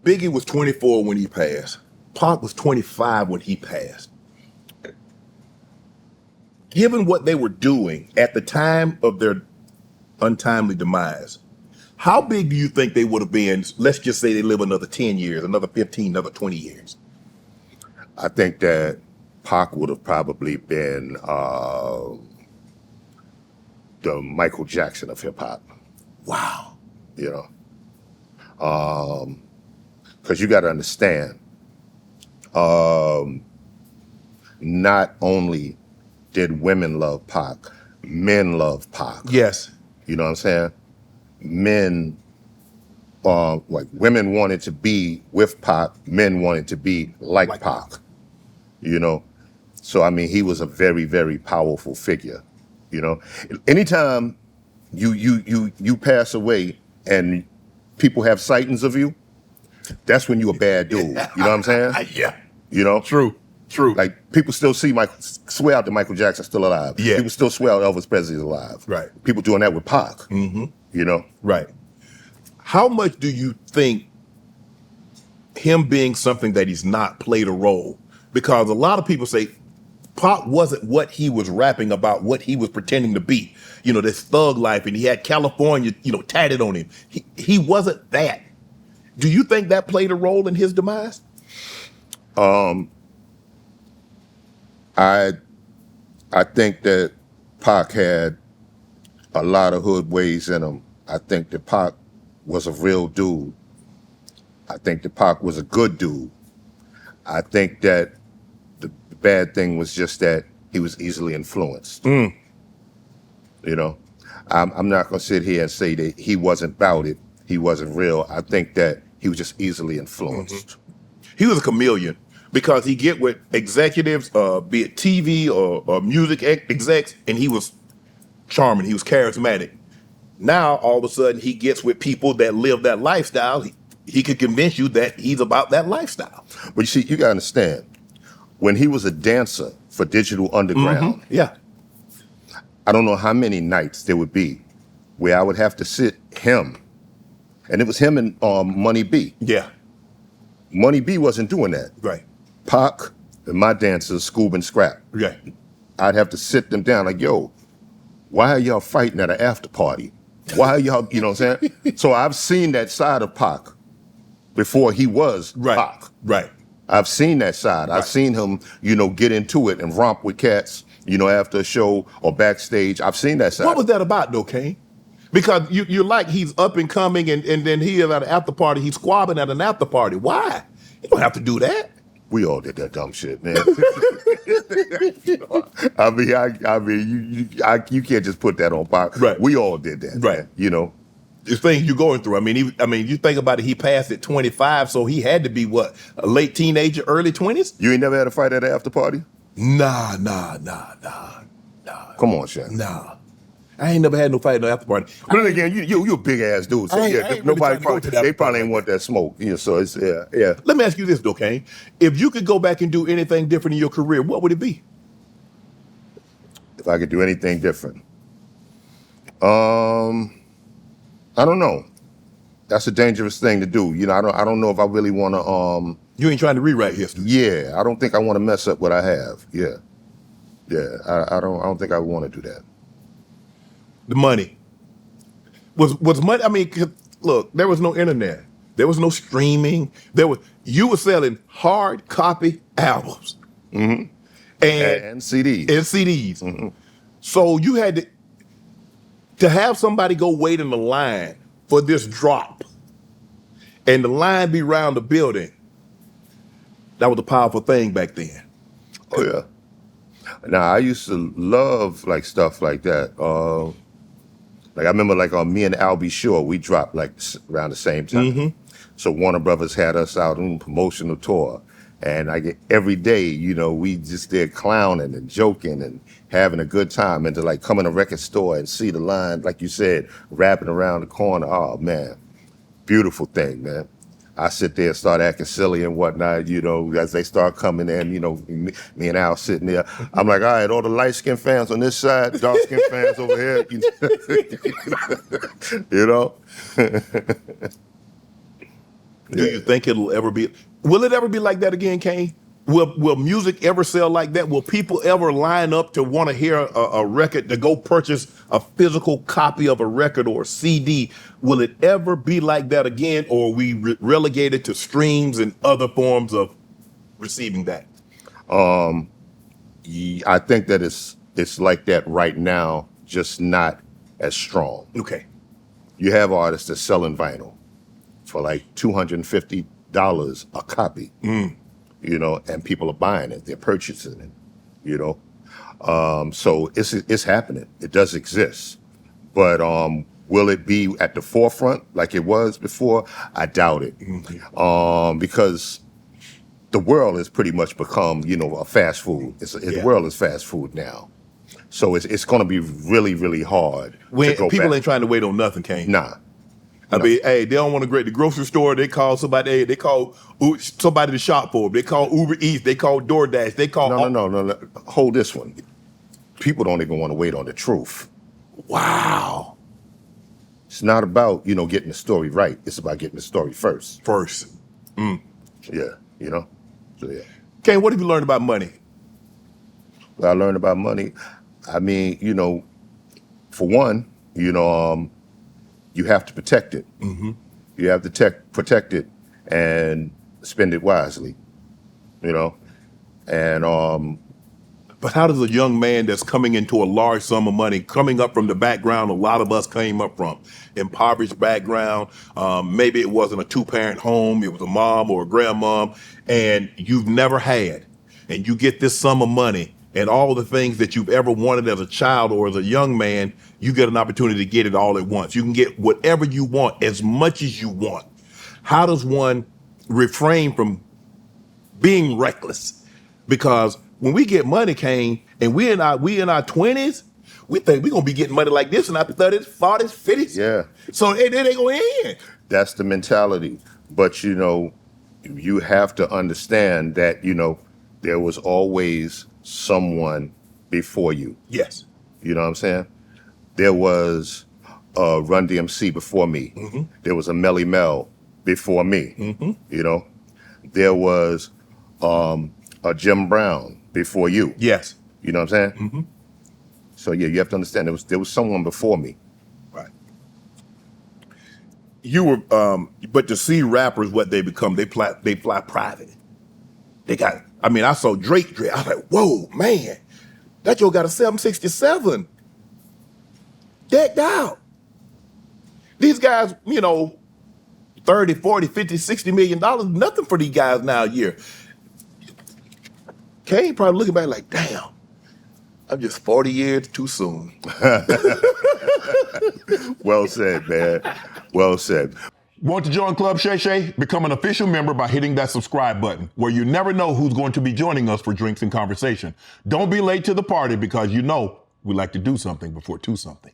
Biggie was 24 when he passed. Pac was 25 when he passed. Given what they were doing at the time of their untimely demise, how big do you think they would have been? Let's just say they live another 10 years, another 15, another 20 years. I think that Pac would have probably been the Michael Jackson of hip hop. Wow. You know, because you got to understand, not only did women love Pac, men love Pac. Yes. You know what I'm saying? Men, like women wanted to be with Pac, men wanted to be like Pac. You know? So, I mean, he was a very, very powerful figure. You know? Anytime you pass away and people have sightings of you, that's when you're a bad dude. You know what I'm saying? Yeah. You know? True. Like, people still swear out that Michael Jackson's still alive. Yeah. People still swear out Elvis Presley's alive. Right. People doing that with Pac. Mm-hmm. You know? Right. How much do you think him being something that he's not played a role? Because a lot of people say Pac wasn't what he was rapping about, what he was pretending to be. You know, this thug life, and he had California, tatted on him. He wasn't that. Do you think that played a role in his demise? I think that Pac had a lot of hood ways in him. I think that Pac was a real dude. I think that Pac was a good dude. I think that the bad thing was just that he was easily influenced. You know, I'm not going to sit here and say that he wasn't about it. He wasn't real. I think that he was just easily influenced. He was a chameleon because he get with executives, be it TV or music execs, and he was charming. He was charismatic. Now, all of a sudden, he gets with people that live that lifestyle. He could convince you that he's about that lifestyle. But you see, you got to understand, when he was a dancer for Digital Underground, yeah, I don't know how many nights there would be where I would have to sit him, and it was him and Money B. Yeah. Money B wasn't doing that. Right. Pac and my dancers, Scoob and Scrap. Right. I'd have to sit them down like, yo, why are y'all fighting at an after party? Why are y'all, you know what I'm saying? So I've seen that side of Pac before he was Pac. Right. I've seen that side. I've seen him, get into it and romp with cats, after a show or backstage. I've seen that side. What was that about, though, Kane? Because you're like he's up and coming, and then he is at an after party. He's squabbing at an after party. Why? You don't have to do that. We all did that dumb shit, man. You can't just put that on Pac. Right. We all did that, right? Man, the things you're going through. I mean, you think about it. He passed at 25, so he had to be what, a late teenager, early 20s. You ain't never had a fight at an after party? Nah. Come on, Shannon. Nah. I ain't never had no fight at no after party. But then again, you a big ass dude, so nobody probably ain't want that smoke. So it's yeah. Let me ask you this, though, Kane. If you could go back and do anything different in your career, what would it be? If I could do anything different, I don't know. That's a dangerous thing to do. I don't know if I really want to. You ain't trying to rewrite history. Yeah, I don't think I want to mess up what I have. Yeah. I don't think I want to do that. The money was money. I mean, look, there was no internet, there was no streaming. You were selling hard copy albums, and CDs, So you had to have somebody go wait in the line for this drop, and the line be around the building. That was a powerful thing back then. Oh yeah. Now I used to love like stuff like that. Like I remember, me and Albie Shore, we dropped around the same time. So Warner Brothers had us out on a promotional tour, and every day, we just there clowning and joking and having a good time, and to come in a record store and see the line, like you said, wrapping around the corner. Oh man, beautiful thing, man. I sit there and start acting silly and whatnot, as they start coming in, me and Al sitting there. I'm like, all right, all the light-skinned fans on this side, dark-skinned fans over here. Do you think it'll ever be? Will it ever be like that again, Kane? Will music ever sell like that? Will people ever line up to want to hear a record, to go purchase a physical copy of a record or a CD? Will it ever be like that again, or are we relegated to streams and other forms of receiving that? I think that it's like that right now, just not as strong. Okay. You have artists that's selling vinyl for like $250 a copy, you know, and people are buying it, they're purchasing it, you know. So it's happening. It does exist. But will it be at the forefront like it was before? I doubt it. Because the world has pretty much become, you know, a fast food. The world is fast food now. So it's going to be really, really hard When to go people back. ain't trying to wait on nothing, Kane. Nah. I mean, hey, they don't want to go to the grocery store. They call somebody. Hey, they call somebody to shop for them. They call Uber Eats. They call DoorDash. They call. No. Hold this one. People don't even want to wait on the truth. Wow. It's not about, you know, getting the story right. It's about getting the story first. Yeah, you know. So yeah. Kane, what have you learned about money? What I learned about money, I mean, you know, for one, you know, you have to protect it. You have to protect it and spend it wisely, you know. And But how does a young man that's coming into a large sum of money, coming up from the background a lot of us came up from, impoverished background, maybe it wasn't a two-parent home, it was a mom or a grandmom, and you've never had, and you get this sum of money and all the things that you've ever wanted as a child or as a young man, you get an opportunity to get it all at once. You can get whatever you want, as much as you want. How does one refrain from being reckless? Because when we get money, Kane, and we in our 20s, we think we're gonna be getting money like this in our 30s, 40s, 50s. yeah, So it ain't gonna end. that's the mentality. But, you know, you have to understand that, you know, there was always someone before you. Yes. You know what I'm saying? There was Run DMC before me. There was a Melly Mel before me. You know, there was a Jim Brown before you. Yes. You know what I'm saying? So yeah, you have to understand there was someone before me. Right. You were, but to see rappers, what they become, they fly private. They got. I mean, I saw Drake. I was like, whoa, man, that Joe got a 767. Decked out. These guys, you know, 30, 40, 50, 60 million dollars, nothing for these guys now a year. Kane probably looking back like, damn, I'm just 40 years too soon. Well said, man. Well said. Want to join Club Shay Shay? Become an official member by hitting that subscribe button, where you never know who's going to be joining us for drinks and conversation. Don't be late to the party, because you know we like to do something before two something.